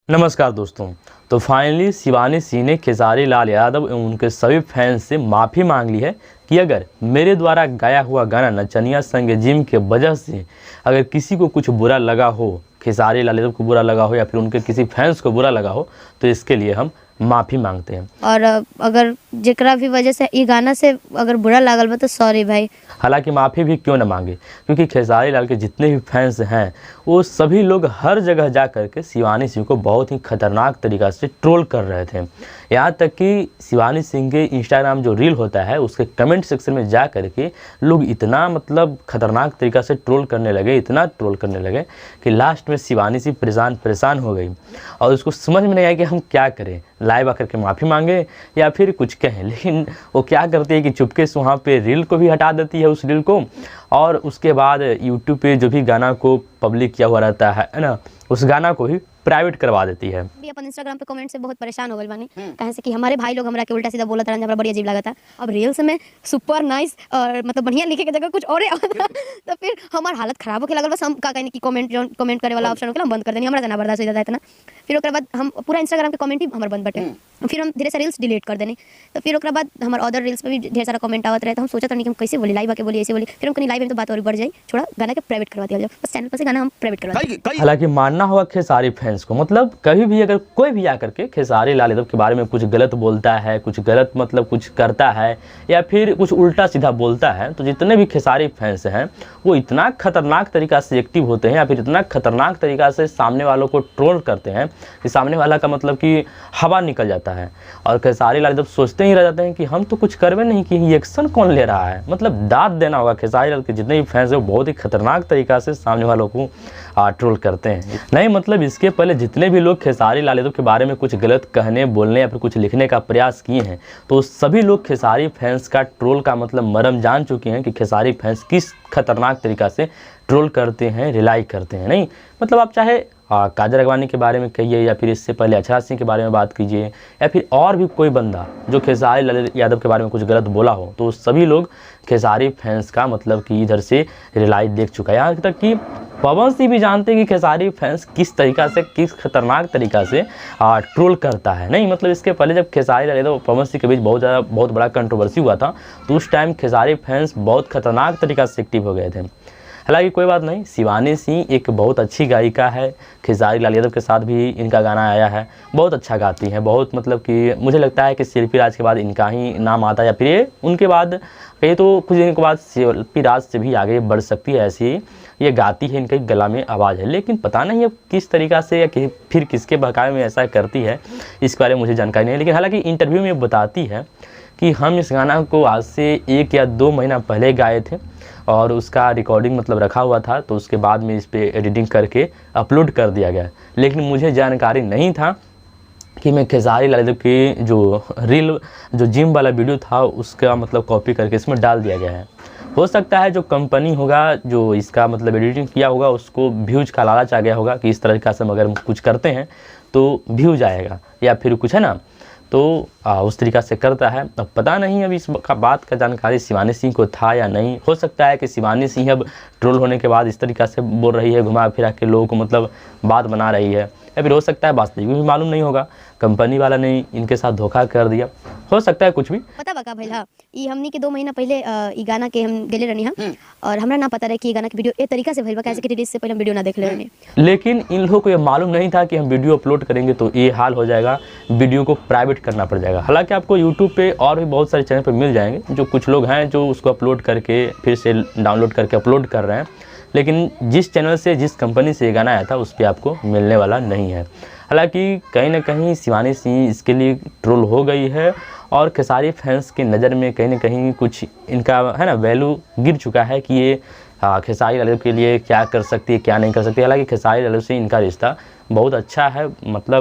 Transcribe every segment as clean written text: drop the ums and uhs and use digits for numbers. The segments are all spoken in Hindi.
नमस्कार दोस्तों। तो फाइनली शिवानी सिंह ने खेसारी लाल यादव एवं उनके सभी फैंस से माफ़ी मांग ली है कि अगर मेरे द्वारा गाया हुआ गाना नचनिया संग जिम के वजह से अगर किसी को कुछ बुरा लगा हो, खेसारी लाल यादव को बुरा लगा हो या फिर उनके किसी फैंस को बुरा लगा हो, तो इसके लिए हम माफ़ी मांगते हैं। और अगर जेकरा भी वजह से ये गाना से अगर बुरा लागल बा तो सॉरी भाई। हालांकि माफ़ी भी क्यों न मांगे, क्योंकि खेसारी लाल के जितने भी फैंस हैं वो सभी लोग हर जगह जा कर के शिवानी सिंह को बहुत ही खतरनाक तरीक़ा से ट्रोल कर रहे थे। यहाँ तक कि शिवानी सिंह के इंस्टाग्राम जो रील होता है उसके कमेंट सेक्शन में जा कर के लोग इतना खतरनाक तरीक़ा से ट्रोल करने लगे, इतना ट्रोल करने लगे कि लास्ट में शिवानी सिंह परेशान हो गई और उसको समझ में नहीं आया कि हम क्या करें, लाइव आकर के माफ़ी मांगे या फिर कुछ कहें। लेकिन वो क्या करती है कि चुपके से वहाँ पे रील को भी हटा देती है, उस रील को, और उसके बाद यूट्यूब पे जो भी गाना को पब्लिक किया हुआ रहता है ना, उस गाना को ही प्राइवेट करवा देती है। भी अपन इंस्टाग्राम पे कमेंट से बहुत परेशान हो गए बानी, कहे से कि हमारे भाई लोग हमरा के उल्टा सीधा बोलत रहन, हमरा बड़ी अजीब लगा था। अब रील्स में सुपर नाइस और बढ़िया लिखे के जगह कुछ और तो फिर हमार हालत खराब होके लगल। बस हम का कहनी कि कमेंट करे वाला ऑप्शन होके हम बंद कर देनी, हमरा ना बर्दाश्त हो जाता है ना। फिर ओकरा बाद हम पूरा इंस्टाग्राम के कमेंट ही हमार बंद बटे, फिर हम धीरे से रील्स डिलीट कर देनी। तो फिर ओकरा बाद हमार अदर रील्स पे भी ढेर सारा कमेंट आवत रहे। तो हम सोचत नहीं कि हम कैसे बोली, लाइव आके बोली, ऐसे बोली। फिर हम कहीं लाइव में तो बात और बढ़ जाए, छोड़ा गाना के प्राइवेट करवा दिया जाए, बस चैनल पर से गाना हम प्राइवेट करवा दिया। हालांकि मानना होगा खेसारी फैंस को, कभी भी अगर कोई भी आकर के खेसारी लाल यादव के बारे में कुछ गलत बोलता है, कुछ गलत कुछ करता है या फिर कुछ उल्टा सीधा बोलता है, तो जितने भी खेसारी फैंस हैं वो इतना खतरनाक तरीक़ा से एक्टिव होते हैं या फिर इतना खतरनाक तरीक़ा से सामने वालों को ट्रोल करते हैं कि सामने वाला का कि हवा निकल जाता है। और खेसारी लाल यादव सोचते ही रह जाते हैं कि हम तो कुछ करवे नहीं कि रिएक्शन कौन ले रहा है। दाद देना होगा, खेसारी लाल के जितने भी फैंस हैं वो बहुत ही खतरनाक तरीक़ा से सामने वालों को ट्रोल करते हैं। नहीं इसके पहले जितने भी लोग खेसारी लाल यादव के बारे में कुछ गलत कहने, बोलने या फिर कुछ लिखने का प्रयास किए हैं, तो सभी लोग खेसारी फैंस का ट्रोल का मरम जान चुके हैं कि खेसारी फैंस किस खतरनाक तरीक़ा से ट्रोल करते हैं, रिलाई करते हैं। नहीं आप चाहे काजल अगवानी के बारे में कहिए या फिर इससे पहले अक्षरा सिंह के बारे में बात कीजिए या फिर और भी कोई बंदा जो खेसारी लाल यादव के बारे में कुछ गलत बोला हो, तो सभी लोग खेसारी फैंस का कि इधर से रिलाई देख चुका है। यहाँ तक कि पवन सिंह भी जानते हैं कि खेसारी फैंस किस तरीक़ा से, किस खतरनाक तरीक़ा से ट्रोल करता है। नहीं इसके पहले जब खेसारी लाल यादव और पवन सिंह के बीच बहुत बड़ा कंट्रोवर्सी हुआ था, तो उस टाइम खेसारी फैंस बहुत खतरनाक तरीक़ा से एक्टिव हो गए थे। हालांकि कोई बात नहीं, शिवानी सिंह एक बहुत अच्छी गायिका है, खेसारी लाल यादव के साथ भी इनका गाना आया है, बहुत अच्छा गाती हैं। बहुत कि मुझे लगता है कि शिल्पी राज के बाद इनका ही नाम आता है या फिर उनके बाद कहीं तो कुछ दिन के बाद शिल्पी राज से भी आगे बढ़ सकती है। ऐसी ये गाती है, इनके गला में आवाज़ है, लेकिन पता नहीं अब किस तरीक़ा से या फिर किसके बहकावे में ऐसा करती है, इस बारे में मुझे जानकारी नहीं है। लेकिन हालांकि इंटरव्यू में बताती है कि हम इस गाना को आज से 1 या 2 महीना पहले गाए थे और उसका रिकॉर्डिंग रखा हुआ था, तो उसके बाद में इस पर एडिटिंग करके अपलोड कर दिया गया। लेकिन मुझे जानकारी नहीं था कि मैं खेसारी लाल यादव की जो जिम वाला वीडियो था उसका कॉपी करके इसमें डाल दिया गया है। हो सकता है जो कंपनी होगा जो इसका एडिटिंग किया होगा उसको व्यूज का लालच आ गया होगा कि इस तरह से अगर हम कुछ करते हैं तो व्यूज आएगा या फिर कुछ है ना, तो उस तरीक़ा से करता है। अब पता नहीं अब इस बात का जानकारी शिवानी सिंह को था या नहीं। हो सकता है कि शिवानी सिंह अब ट्रोल होने के बाद इस तरीक़ा से बोल रही है, घुमा फिरा के लोगों को बात बना रही है, या फिर हो सकता है वास्तविक भी मालूम नहीं होगा, कंपनी वाला ने इनके साथ धोखा कर दिया, हो सकता है कुछ भी। पता बका भैया ई हमनी के 2 महीना पहले ई गाना के हम गेले रहनी हम, और हमरा ना पता रहे कि गाना के वीडियो ए तरीका से भइल बा, कैसे कि रिलीज से पहले हम वीडियो ना देख ले रहनी। लेकिन इन लोगों को ये मालूम नहीं था कि हम वीडियो अपलोड करेंगे तो ये हाल हो जाएगा, वीडियो को प्राइवेट करना पड़ जाएगा। हालांकि आपको यूट्यूब पे और भी बहुत सारे चैनल पे मिल जाएंगे, जो कुछ लोग हैं जो उसको अपलोड करके फिर से डाउनलोड करके अपलोड कर रहे हैं, लेकिन जिस चैनल से, जिस कंपनी से ये गाना आया था उस पर आपको मिलने वाला नहीं है। हालांकि कहीं ना कहीं शिवानी सिंह इसके लिए ट्रोल हो गई है और खेसारी फैंस की नज़र में कहीं ना कहीं कुछ इनका वैल्यू गिर चुका है कि ये खेसारी लाल यादव के लिए क्या कर सकती है, क्या नहीं कर सकती। हालांकि खेसारी लाल यादव से इनका रिश्ता बहुत अच्छा है,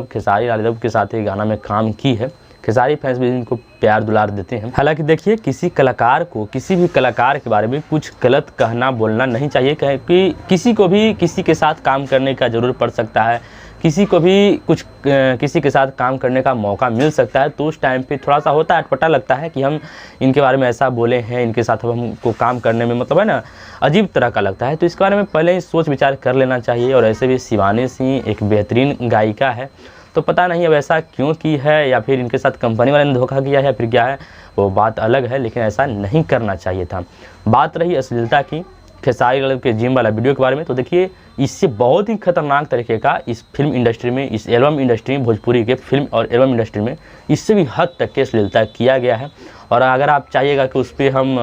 खेसारी लाल यादव के साथ ये गाना में काम की है, खेसारी फैंस भी इनको प्यार दुलार देते हैं। हालांकि देखिए, किसी कलाकार को, किसी भी कलाकार के बारे में कुछ गलत कहना बोलना नहीं चाहिए, क्योंकि किसी को भी किसी के साथ काम करने का ज़रूरत पड़ सकता है, किसी को भी किसी के साथ काम करने का मौका मिल सकता है, तो उस टाइम पे थोड़ा सा होता है, अटपटा लगता है कि हम इनके बारे में ऐसा बोले हैं, इनके साथ अब हमको काम करने में अजीब तरह का लगता है। तो इसके बारे में पहले ही सोच विचार कर लेना चाहिए। और ऐसे भी शिवानी सिंह एक बेहतरीन गायिका है, तो पता नहीं अब ऐसा क्यों की है, या फिर इनके साथ कंपनी वाले ने धोखा किया है या फिर क्या है, वो बात अलग है, लेकिन ऐसा नहीं करना चाहिए था। बात रही अश्लीलता की, खेसारी लाल के जिम वाला वीडियो के बारे में, तो देखिए इससे बहुत ही खतरनाक तरीके का इस फिल्म इंडस्ट्री में, इस एल्बम इंडस्ट्री में, भोजपुरी के फिल्म और एल्बम इंडस्ट्री में इससे भी हद तक के अश्लीलता किया गया है। और अगर आप चाहिएगा कि उस पर हम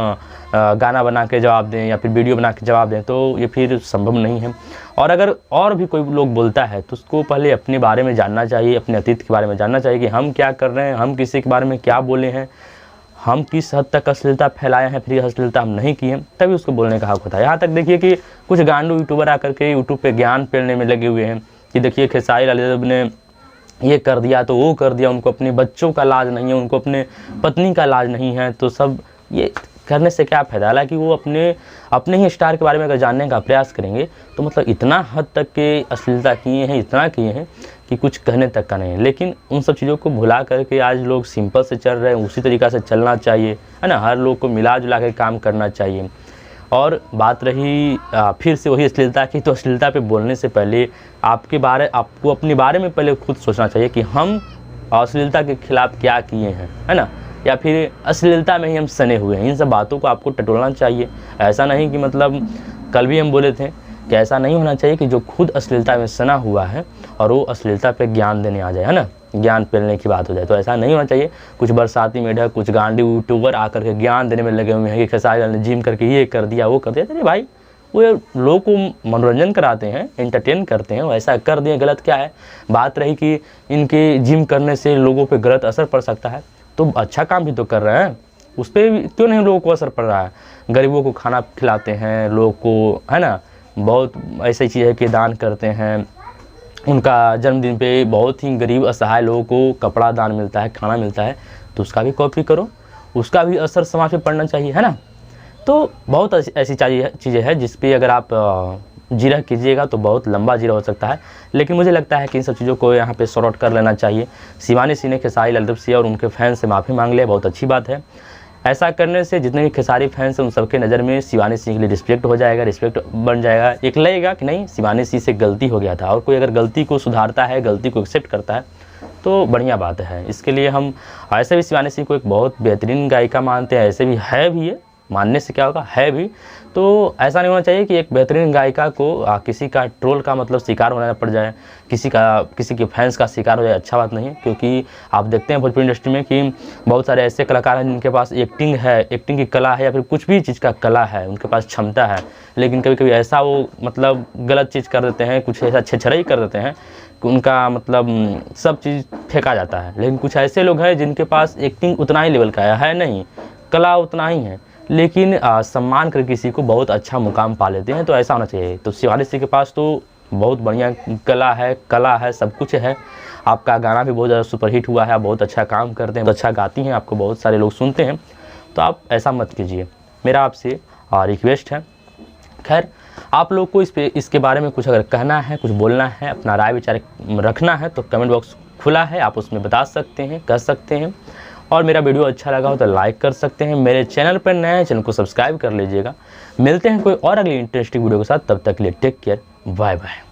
गाना बना के जवाब दें या फिर वीडियो बना के जवाब दें, तो ये फिर संभव नहीं है। और अगर और भी कोई लोग बोलता है तो उसको पहले अपने बारे में जानना चाहिए, अपने अतीत के बारे में जानना चाहिए कि हम क्या कर रहे हैं, हम किसी के बारे में क्या बोले हैं, हम किस हद तक अश्लीलता फैलाए हैं, फिर अश्लीलता हम नहीं किए, तभी उसको बोलने का हक होता है। यहाँ तक देखिए कि कुछ गांडू यूट्यूबर आकर के यूट्यूब पे ज्ञान फैलाने में लगे हुए हैं कि देखिए खेसारी लाल ने ये कर दिया तो वो कर दिया, उनको अपने बच्चों का लाज नहीं है, उनको अपने पत्नी का लाज नहीं है, तो सब ये करने से क्या फ़ायदा। हालांकि वो अपने ही स्टार के बारे में अगर जानने का प्रयास करेंगे तो मतलब इतना हद तक के अश्लीलता किए हैं, इतना किए हैं कि कुछ कहने तक का नहीं है। लेकिन उन सब चीज़ों को भुला करके आज लोग सिंपल से चल रहे हैं, उसी तरीक़ा से चलना चाहिए, है ना। हर लोग को मिला जुला के काम करना चाहिए। और बात रही फिर से वही अश्लीलता की, तो अश्लीलता पे बोलने से पहले आपको अपने बारे में पहले खुद सोचना चाहिए कि हम अश्लीलता के खिलाफ़ क्या किए हैं, है ना, या फिर अश्लीलता में ही हम सने हुए हैं। इन सब बातों को आपको टटोलना चाहिए। ऐसा नहीं कि मतलब कल भी हम बोले थे कि ऐसा नहीं होना चाहिए कि जो खुद अश्लीलता में सना हुआ है और वो अश्लीलता पे ज्ञान देने आ जाए, है ना, ज्ञान फैलने की बात हो जाए, तो ऐसा नहीं होना चाहिए। कुछ बरसाती मेढक, कुछ गांडी यूट्यूबर आकर के ज्ञान देने में लगे हुए हैं कि खेसारी लाल ने जिम करके ये कर दिया, वो कर दिया। अरे भाई, वो लोगों को मनोरंजन कराते हैं, एंटरटेन करते हैं, वैसा कर दिए, गलत क्या है। बात रही कि इनके जिम करने से लोगों पे गलत असर पड़ सकता है, तो अच्छा काम भी तो कर रहे हैं, उस पर क्यों नहीं लोगों को असर पड़ रहा है। गरीबों को खाना खिलाते हैं, लोगों को, है ना, बहुत ऐसी चीज़ है कि दान करते हैं। उनका जन्मदिन पे बहुत ही गरीब असहाय लोगों को कपड़ा दान मिलता है, खाना मिलता है, तो उसका भी कॉपी करो, उसका भी असर समाज पे पड़ना चाहिए, है ना। तो बहुत ऐसी चीज़ें हैं जिस पे अगर आप जीरा कीजिएगा तो बहुत लंबा जीरा हो सकता है। लेकिन मुझे लगता है कि इन सब चीज़ों को यहाँ पे सॉर्ट आउट कर लेना चाहिए। शिवानी सिंह ने खेसारी लाल से और उनके फैंस से माफ़ी मांग लिया, बहुत अच्छी बात है। ऐसा करने से जितने भी खेसारी फैंस हैं उन सबके नज़र में शिवानी सिंह के लिए रिस्पेक्ट हो जाएगा, रिस्पेक्ट बन जाएगा, एक लगेगा कि नहीं शिवानी सिंह से गलती हो गया था। और कोई अगर गलती को सुधारता है, गलती को एक्सेप्ट करता है, तो बढ़िया बात है। इसके लिए हम ऐसे भी शिवानी सिंह को एक बहुत बेहतरीन गायिका मानते हैं, ऐसे भी है भी है, मानने से क्या होगा, है भी। तो ऐसा नहीं होना चाहिए कि एक बेहतरीन गायिका को किसी का ट्रोल का मतलब शिकार होना पड़ जाए, किसी के फैंस का शिकार हो जाए, अच्छा बात नहीं है। क्योंकि आप देखते हैं भोजपुरी इंडस्ट्री में कि बहुत सारे ऐसे कलाकार हैं जिनके पास एक्टिंग है, एक्टिंग की कला है, या फिर कुछ भी चीज़ का कला है, उनके पास क्षमता है, लेकिन कभी कभी ऐसा वो मतलब गलत चीज़ कर देते हैं, कुछ ऐसा छेछराई कर देते हैं कि उनका मतलब सब चीज़ फेंका जाता है। लेकिन कुछ ऐसे लोग हैं जिनके पास एक्टिंग उतना ही लेवल का है नहीं, कला उतना ही है, लेकिन सम्मान कर किसी को बहुत अच्छा मुकाम पा लेते हैं, तो ऐसा होना चाहिए। तो शिवानी सिंह के पास तो बहुत बढ़िया कला है, सब कुछ है। आपका गाना भी बहुत ज़्यादा सुपरहिट हुआ है, आप बहुत अच्छा काम करते हैं, बहुत अच्छा गाती हैं, आपको बहुत सारे लोग सुनते हैं, तो आप ऐसा मत कीजिए, मेरा आपसे रिक्वेस्ट है। खैर, आप लोग को इसके बारे में कुछ अगर कहना है, कुछ बोलना है, अपना राय विचार रखना है, तो कमेंट बॉक्स खुला है, आप उसमें बता सकते हैं, कह सकते हैं। और मेरा वीडियो अच्छा लगा हो तो लाइक कर सकते हैं। मेरे चैनल पर नए हैं, चैनल को सब्सक्राइब कर लीजिएगा। मिलते हैं कोई और अगली इंटरेस्टिंग वीडियो के साथ, तब तक के लिए टेक केयर, बाय बाय।